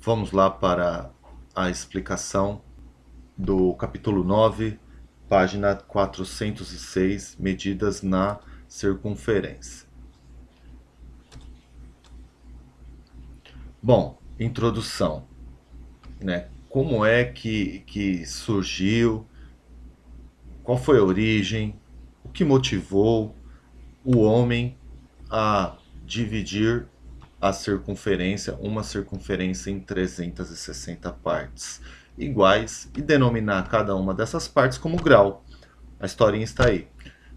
Vamos lá para a explicação do capítulo 9, página 406, medidas na circunferência. Bom, introdução, né? Como é que surgiu, qual foi a origem, o que motivou o homem a dividir a circunferência, uma circunferência em 360 partes iguais e denominar cada uma dessas partes como grau. A historinha está aí.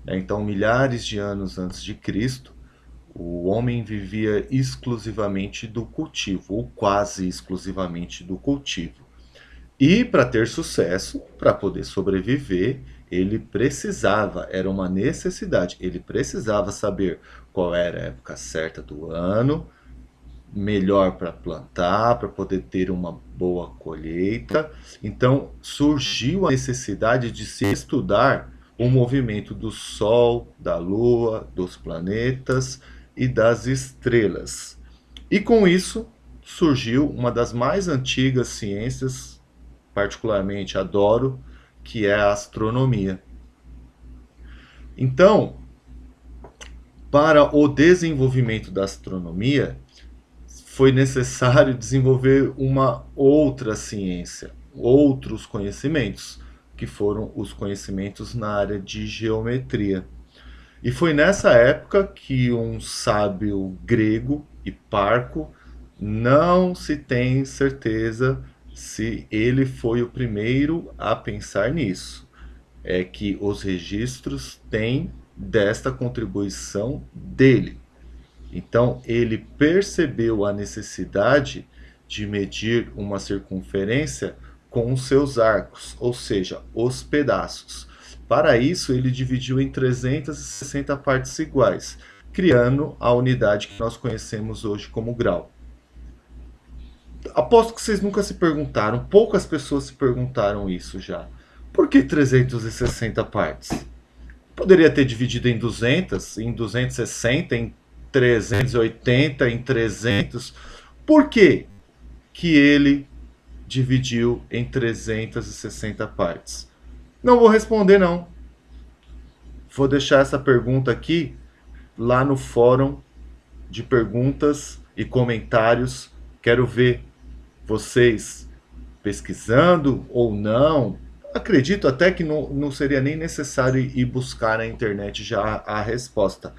Então, milhares de anos antes de Cristo, o homem vivia exclusivamente do cultivo, ou quase exclusivamente do cultivo. E para ter sucesso, para poder sobreviver, ele precisava, era uma necessidade, ele precisava saber qual era a época certa do ano, melhor para plantar, para poder ter uma boa colheita. Então surgiu a necessidade de se estudar o movimento do Sol, da Lua, dos planetas e das estrelas. E com isso surgiu uma das mais antigas ciências, particularmente adoro, que é a astronomia. Então, para o desenvolvimento da astronomia, foi necessário desenvolver uma outra ciência, outros conhecimentos, que foram os conhecimentos na área de geometria. E foi nessa época que um sábio grego, Hiparco, não se tem certeza se ele foi o primeiro a pensar nisso. É que os registros têm desta contribuição dele. Então, ele percebeu a necessidade de medir uma circunferência com os seus arcos, ou seja, os pedaços. Para isso, ele dividiu em 360 partes iguais, criando a unidade que nós conhecemos hoje como grau. Aposto que vocês nunca se perguntaram, poucas pessoas se perguntaram isso já. Por que 360 partes? Poderia ter dividido em 200, em 260, em 380, em 300. Por que que ele dividiu em 360 partes? Não vou responder, não. Vou deixar essa pergunta aqui lá no fórum de perguntas e comentários. Quero ver vocês pesquisando ou não. Acredito até que não seria nem necessário ir buscar na internet já a resposta.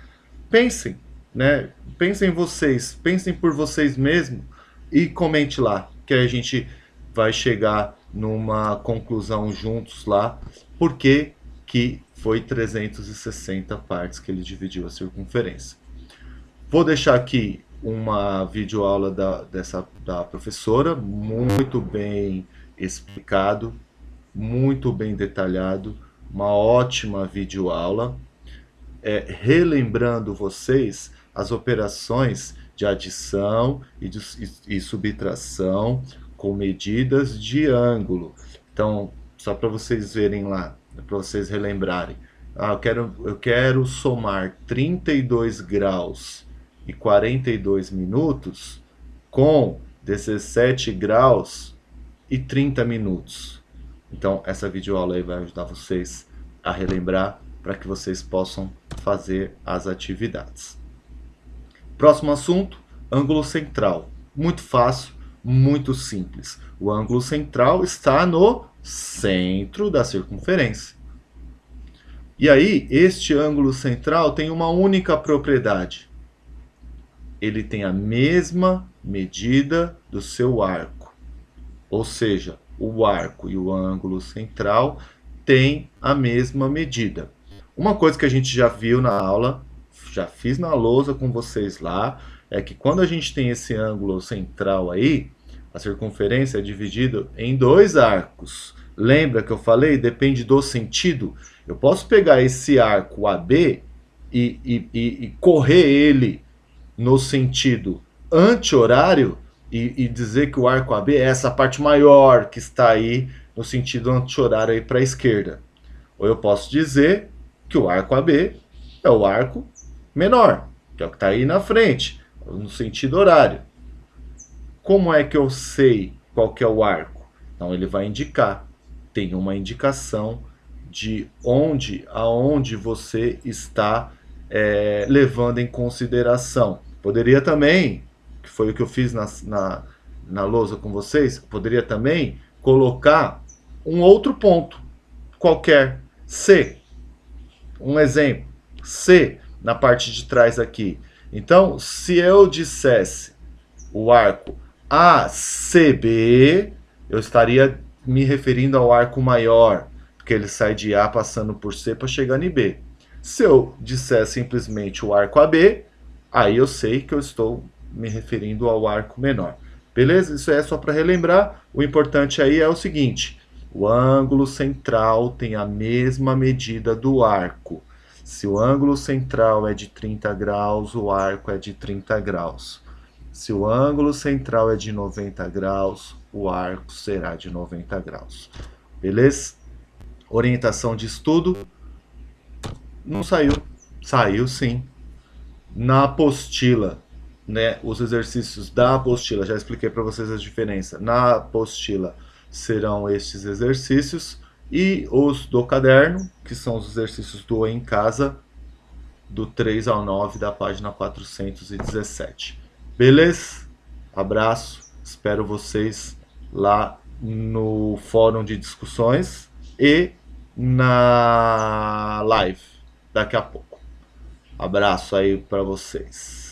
Pensem, né? Pensem vocês, pensem por vocês mesmos e comente lá, que a gente vai chegar numa conclusão juntos lá, porque que foi 360 partes que ele dividiu a circunferência. Vou deixar aqui uma videoaula da professora, muito bem explicado, muito bem detalhado, uma ótima videoaula, relembrando vocês as operações de adição e subtração com medidas de ângulo. Então, só para vocês verem lá, para vocês relembrarem. Eu quero somar 32 graus e 42 minutos com 17 graus e 30 minutos. Então, essa videoaula aí vai ajudar vocês a relembrar para que vocês possam fazer as atividades. Próximo assunto, ângulo central. Muito fácil, muito simples. O ângulo central está no centro da circunferência. E aí, este ângulo central tem uma única propriedade. Ele tem a mesma medida do seu arco. Ou seja, o arco e o ângulo central têm a mesma medida. Uma coisa que a gente já viu na aula, já fiz na lousa com vocês lá, é que quando a gente tem esse ângulo central aí, a circunferência é dividida em dois arcos. Lembra que eu falei? Depende do sentido. Eu posso pegar esse arco AB e correr ele no sentido anti-horário e dizer que o arco AB é essa parte maior que está aí no sentido anti-horário aí para a esquerda. Ou eu posso dizer que o arco AB é o arco menor, que é o que está aí na frente, no sentido horário. Como é que eu sei qual que é o arco? Então ele vai indicar, tem uma indicação de aonde você está levando em consideração. Poderia também, que foi o que eu fiz na lousa com vocês, poderia também colocar um outro ponto qualquer, C, um exemplo, C na parte de trás aqui. Então, se eu dissesse o arco ACB, eu estaria me referindo ao arco maior, porque ele sai de A passando por C para chegar em B. Se eu disser simplesmente o arco AB, aí eu sei que eu estou me referindo ao arco menor. Beleza? Isso é só para relembrar. O importante aí é o seguinte: o ângulo central tem a mesma medida do arco. Se o ângulo central é de 30 graus, o arco é de 30 graus. Se o ângulo central é de 90 graus, o arco será de 90 graus. Beleza? Orientação de estudo não saiu. Saiu sim. Na apostila, né, os exercícios da apostila, já expliquei para vocês a diferença. Na apostila serão estes exercícios e os do caderno, que são os exercícios do Em Casa, do 3 ao 9 da página 417. Beleza? Abraço, espero vocês lá no fórum de discussões e na live daqui a pouco. Abraço aí para vocês.